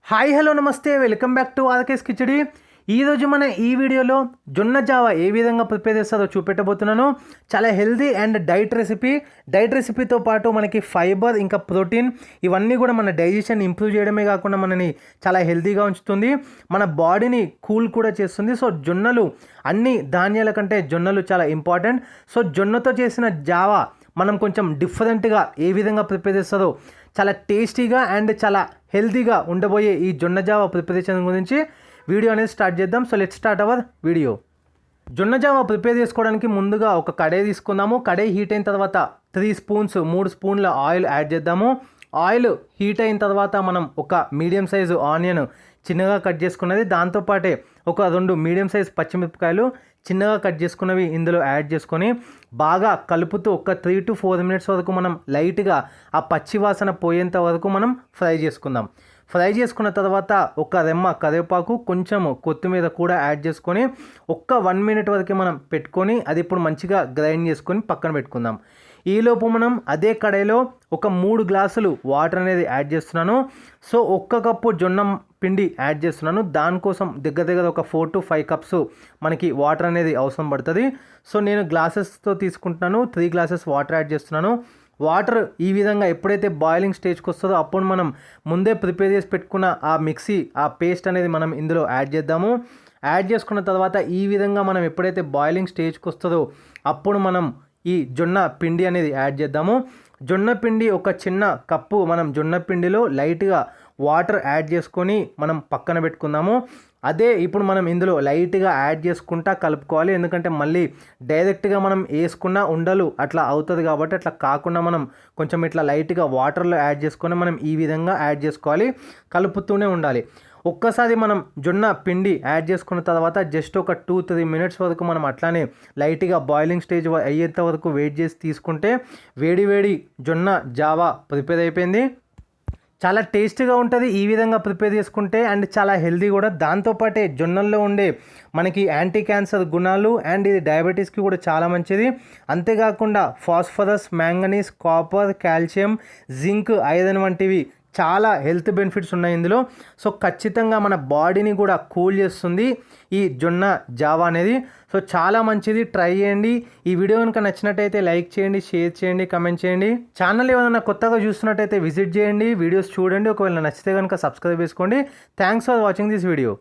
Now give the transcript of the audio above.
Hi hello నమస్తే welcome back to RK's khichdi. ఈరోజు మన ఈ వీడియోలో జొన్న జావా ఏ విధంగా ప్రిపేర్ చేస్తారో చూపెట్టబోతున్నాను. చాలా హెల్దీ అండ్ డైట్ రెసిపీతో పాటు మనకి ఫైబర్ ఇంకా ప్రోటీన్ ఇవన్నీ కూడా మన డైజెషన్ ఇంప్రూవ్ చేయడమే కాకుండా మనని చాలా హెల్దీగా ఉంచుతుంది, మన బాడీని కూల్ కూడా చేస్తుంది. సో జొన్నలు అన్ని ధాన్యాల కంటే జొన్నలు చాలా ఇంపార్టెంట్. సో జొన్నతో చేసిన జావా మనం కొంచెం డిఫరెంట్గా ఏ విధంగా ప్రిపేర్ చేస్తారో, చాలా టేస్టీగా అండ్ చాలా హెల్తీగా ఉండబోయే ఈ జొన్న జావా ప్రిపరేషన్ గురించి వీడియో అనేది స్టార్ట్ చేద్దాం. So let's start our video. జొన్న జావా ప్రిపేర్ చేసుకోవడానికి ముందుగా ఒక కడాయి తీసుకుందాము. కడాయి హీట్ అయిన తర్వాత 3 స్పూన్ల ఆయిల్ యాడ్ చేద్దాము. ఆయిల్ హీట్ అయిన తర్వాత మనం ఒక మీడియం సైజు ఆనియన్ చిన్నగా కట్ చేసుకున్నది, దాంతోపాటే ఒక 2 మీడియం సైజ్ పచ్చిమిరపకాయలు చిన్నగా కట్ చేసుకున్నవి ఇందులో యాడ్ చేసుకొని బాగా కలుపుతూ ఒక 3 to 4 మినిట్స్ వరకు మనం లైట్గా ఆ పచ్చి వాసన పోయేంత వరకు మనం ఫ్రై చేసుకుందాం. ఫ్రై చేసుకున్న తర్వాత ఒక రెమ్మ కరివేపాకు, కొంచెము కొత్తిమీర కూడా యాడ్ చేసుకొని ఒక్క 1 మినిట్ వరకు మనం పెట్టుకొని అది ఇప్పుడు మంచిగా గ్రైండ్ చేసుకొని పక్కన పెట్టుకుందాం. ఈలోపు మనం అదే కడాయిలో ఒక 3 గ్లాసులు వాటర్ అనేది యాడ్ చేస్తున్నాను. సో 1 కప్పు జొన్న పిండి యాడ్ చేస్తున్నాను. దానికోసం దగ్గర ఒక 4 to 5 కప్స్ మనకి వాటర్ అనేది అవసరం పడుతుంది. సో నేను గ్లాసెస్తో తీసుకుంటున్నాను. 3 గ్లాసెస్ వాటర్ యాడ్ చేస్తున్నాను. వాటర్ ఈ విధంగా ఎప్పుడైతే బాయిలింగ్ స్టేజ్కి వస్తుందో అప్పుడు మనం ముందే ప్రిపేర్ చేసి పెట్టుకున్న ఆ మిక్సీ ఆ పేస్ట్ అనేది మనం ఇందులో యాడ్ చేద్దాము. యాడ్ చేసుకున్న తర్వాత ఈ విధంగా మనం ఎప్పుడైతే బాయిలింగ్ స్టేజ్కి వస్తుందో అప్పుడు మనం ఈ జొన్న పిండి అనేది యాడ్ చేద్దాము. జొన్న పిండి ఒక చిన్న కప్పు మనం జొన్న పిండిలో లైట్గా వాటర్ యాడ్ చేసుకొని మనం పక్కన పెట్టుకుందాము. అదే ఇప్పుడు మనం ఇందులో లైట్గా యాడ్ చేసుకుంటా కలుపుకోవాలి, ఎందుకంటే మళ్ళీ డైరెక్ట్గా మనం వేసుకున్న ఉండలు అట్లా అవుతుంది కాబట్టి అట్లా కాకుండా మనం కొంచెం ఇట్లా లైట్గా వాటర్లో యాడ్ చేసుకొని మనం ఈ విధంగా యాడ్ చేసుకోవాలి, కలుపుతూనే ఉండాలి. ఒక్కసారి మనం జొన్న పిండి యాడ్ చేసుకున్న తర్వాత జస్ట్ ఒక 2-3 మినిట్స్ వరకు మనం అట్లానే లైట్గా బాయిలింగ్ స్టేజ్ అయ్యేంత వరకు వెయిట్ చేసి తీసుకుంటే వేడి జొన్న జావా ప్రిపేర్ అయిపోయింది. చాలా టేస్టీగా ఉంటుంది ఈ విధంగా ప్రిపేర్ చేసుకుంటే, అండ్ చాలా హెల్దీ కూడా. దాంతోపాటే జొన్నల్లో ఉండే మనకి యాంటీ క్యాన్సర్ గుణాలు అండ్ ఇది డయాబెటీస్కి కూడా చాలా మంచిది. అంతేకాకుండా phosphorus, manganese, copper, calcium, zinc, iron వంటివి చాలా హెల్త్ బెనిఫిట్స్ ఉన్నాయి ఇందులో. సో ఖచ్చితంగా మన బాడీని కూడా కూల్ చేస్తుంది ఈ జొన్న జావా అనేది. సో చాలా మంచిది, ట్రై చేయండి. ఈ వీడియో కనుక నచ్చినట్టయితే లైక్ చేయండి, షేర్ చేయండి, కమెంట్ చేయండి. ఛానల్ ఏమైనా కొత్తగా చూస్తున్నట్టయితే విజిట్ చేయండి, వీడియోస్ చూడండి. ఒకవేళ నచ్చితే కనుక సబ్స్క్రైబ్ చేసుకోండి. Thanks for watching this video.